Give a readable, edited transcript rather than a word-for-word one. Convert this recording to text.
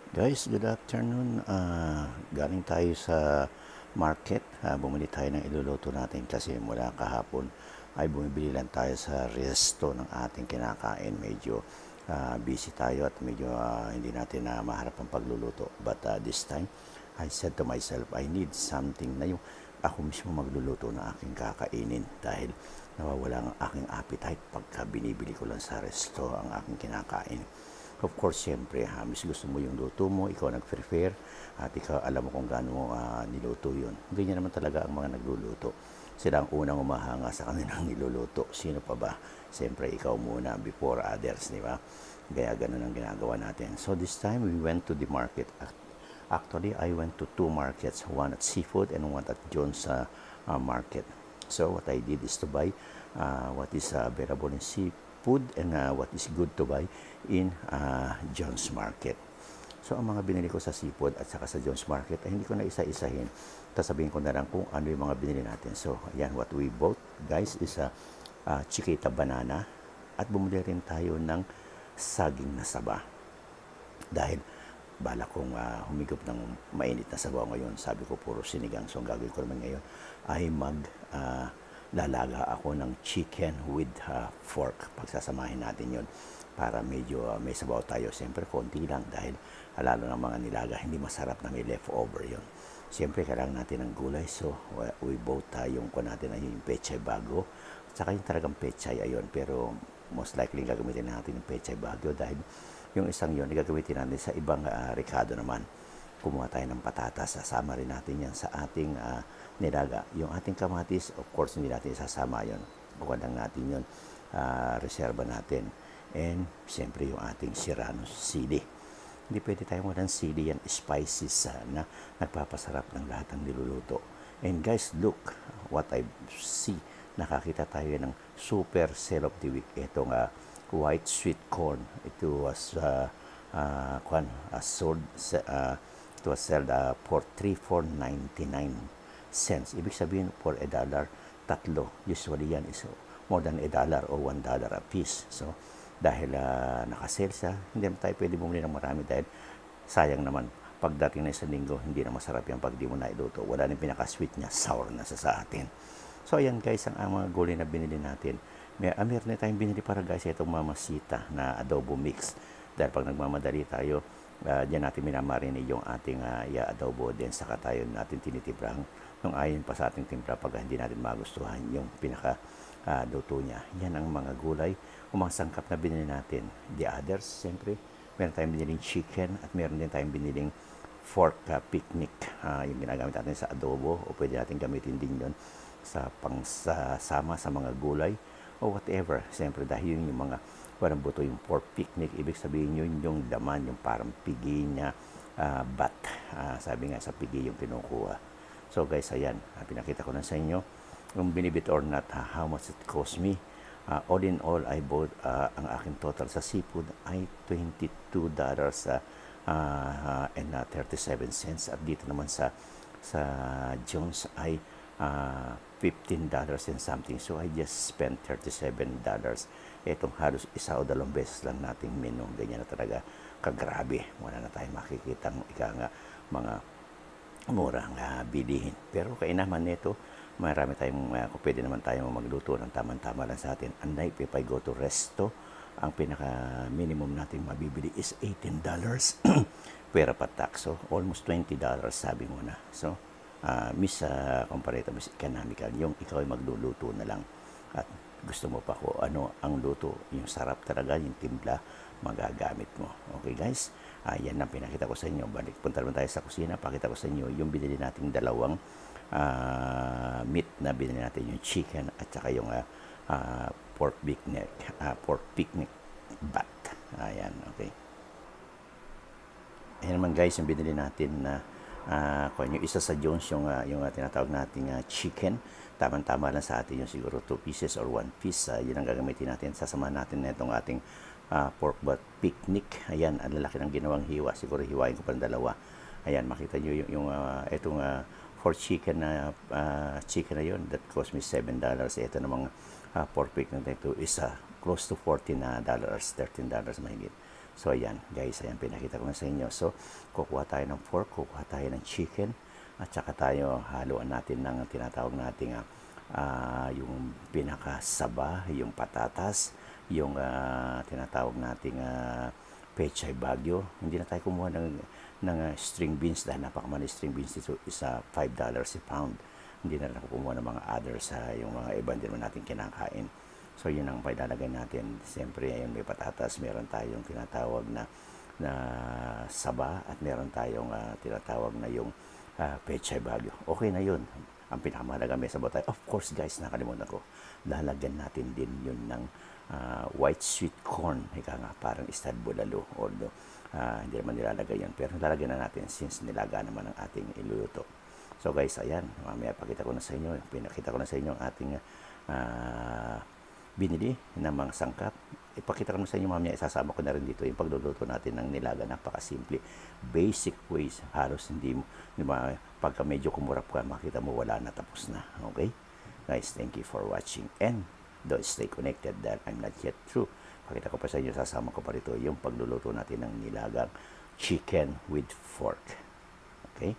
Guys, good afternoon. Galing tayo sa market. Bumili tayo ng iluluto natin kasi mula kahapon ay bumibili lang tayo sa resto ng ating kinakain. Medyo busy tayo at medyo hindi natin na maharap ang pagluluto. But this time, I said to myself, I need something na yung ako mismo magluluto na aking kakainin dahil nawawala ang aking appetite pagka binibili ko lang sa resto ang aking kinakain. Of course, siyempre, mas gusto mo yung luto mo, ikaw nag-prepare, at ikaw alam mo kung gaano mo niluto yun. Ganyan naman talaga ang mga nagluluto. Sila ang unang umahanga sa kanilang niluluto. Sino pa ba? Siyempre, ikaw muna before others, di ba? Kaya ganun ang ginagawa natin. So this time, we went to the market. Actually, I went to two markets, one at Seafood and one at John's Market. So what I did is to buy what is available in Seafood and what is good to buy in John's Market. So ang mga binili ko sa Seafood at saka sa John's Market ay hindi ko na isa-isahin. Sasabihin ko na lang kung ano yung mga binili natin. So ayan, what we bought guys is a Chiquita banana at bumili rin tayo ng saging na saba. Dahil bala kong humigop ng mainit na sabaw ngayon. Sabi ko puro sinigang. So ang gagawin ko naman ngayon ay lalaga ako ng chicken with fork. Pagsasamahin natin yon para medyo may sabaw tayo. Siyempre konti lang dahil lalo ng mga nilaga hindi masarap na may leftover yon. Siyempre kailangan natin ng gulay. So we bought yung ko natin ay yung pechay bago. At saka yung talagang pechay ayon. Pero most likely gagamitin natin yung pechay bago dahil yung isang yun, gagamitin natin sa ibang rekado naman. Kumuha tayo ng patatas, sasama rin natin yan sa ating nilaga. Yung ating kamatis, of course, hindi natin sasama yun. Kuha lang natin yun, reserva natin. And, siyempre, yung ating Serrano sili. Hindi pwede tayo walang sili yan, spices na nagpapasarap ng lahat ng niluluto. And guys, look what I see. Nakakita tayo ng super sale of the week. Itong white sweet corn. It was sold it was sold for 3,499 cents. Ibig sabihin for $1, tatlo. Usually yan is more than $1 or $1 a piece. So dahil naka-sale siya, hindi naman tayo pwede bumili ng marami dahil sayang naman pagdating na isang linggo, hindi na masarap yan pag di mo na iluto. Wala nang pinaka-sweet niya, sour na sa atin. So ayan guys, ang mga gulay na binili natin. Meron na tayong binili para guys itong mamasita na adobo mix. Dahil pag nagmamadali tayo, diyan natin minamarinate yung ating adobo. Then saka tayo natin tinitibrang nung ayon pa sa ating timpla pag hindi natin magustuhan yung pinaka-luto niya. Yan ang mga gulay, umasangkap na binili natin. The others, siyempre, meron tayong biniling chicken at meron din tayong biniling fork picnic. Yung ginagamit natin sa adobo o pwede natin gamitin din yun sa pangsama sa mga gulay o whatever. Siyempre dahil yun yung mga walang buto, yung pork picnic, ibig sabihin yun yung laman, yung parang pigi niya, bat. Sabi nga sa pigi yung kinukuha. So guys, ayan, pinakita ko na sa inyo yung binibit or not, how much it cost me. All in all, I bought, ang aking total sa seafood ay $22 and 37 cents. At dito naman sa Jones ay $15 and something. So I just spent $37. Itong halos isa o dalawang beses lang nating menu. Ganyan na talaga kagrabe. Wala na tayong makikitang mga murang bilihin. Pero kainaman nito, marami tayong pwede naman tayong magluto ng tamang-tama lang sa atin. Unlike if I go to resto, ang pinaka-minimum natin mabibili is $18 pera pa tax. So almost $20 sabi mo na. So miss comparative, miss economical, yung ikaw ay magluluto na lang at gusto mo pa ko ano ang luto, yung sarap talaga, yung timpla magagamit mo. Okay guys, yan ang pinakita ko sa inyo. Balik, punta naman tayo sa kusina, pakita ko sa inyo yung binili nating dalawang meat na binili natin, yung chicken at saka yung pork picnic bat. Ayan, okay. Ayan naman guys, yung binili natin na yung isa sa Jones, yung tinatawag nating chicken. Tama-tama lang sa atin yung siguro 2 pieces or 1 piece. Yun ang gagamitin natin. Sasamahan natin na itong ating pork butt picnic. Ayan, ang lalaki ng ginawang hiwa. Siguro hiwain ko pa ng dalawa. Ayan, makita nyo itong for chicken na yun, that cost me $7. Ito namang pork picnic na ito is close to $14, $13 mahigit. So, ayan, guys, ayan, pinakita ko na sa inyo. So, kukuha tayo ng pork, kukuha tayo ng chicken, at saka tayo haluan natin ng tinatawag nating yung pinakasaba, yung patatas, yung tinatawag nating pechay bagyo. Hindi na tayo kumuha ng string beans dahil napakamali string beans dito is $5 a pound. Hindi na lang kumuha ng mga others, yung mga iba din naman natin kinakain. So, yun ang pailalagay natin. Siyempre, ayun, may patatas, meron tayong tinatawag na saba, at meron tayong tinatawag na yung pechay bagyo. Okay na yun. Ang pinakamahalaga may sabaw tayo. Of course, guys, nakalimutan ko. Lalagyan natin din yun ng white sweet corn. Ika nga, parang istad bulalo. Although, hindi naman nilalagay yun. Pero lalagyan na natin since nilaga naman ang ating iluluto. So, guys, ayan. Mamaya pakita ko na sa inyo. Pinakita ko na sa inyo ang ating binili ng mga sangkap. Ipakita ko na sa inyo mamaya, isasama ko na rin dito yung pagluluto natin ng nilaga. Napakasimple, basic ways, halos hindi pagka medyo kumurap ka, makita mo wala na, tapos na. Okay guys, thank you for watching and don't stay connected dahil I'm not yet through. Pakita ko pa sa inyo, sasama ko pa rito yung pagluluto natin ng nilagang chicken with fork. Okay.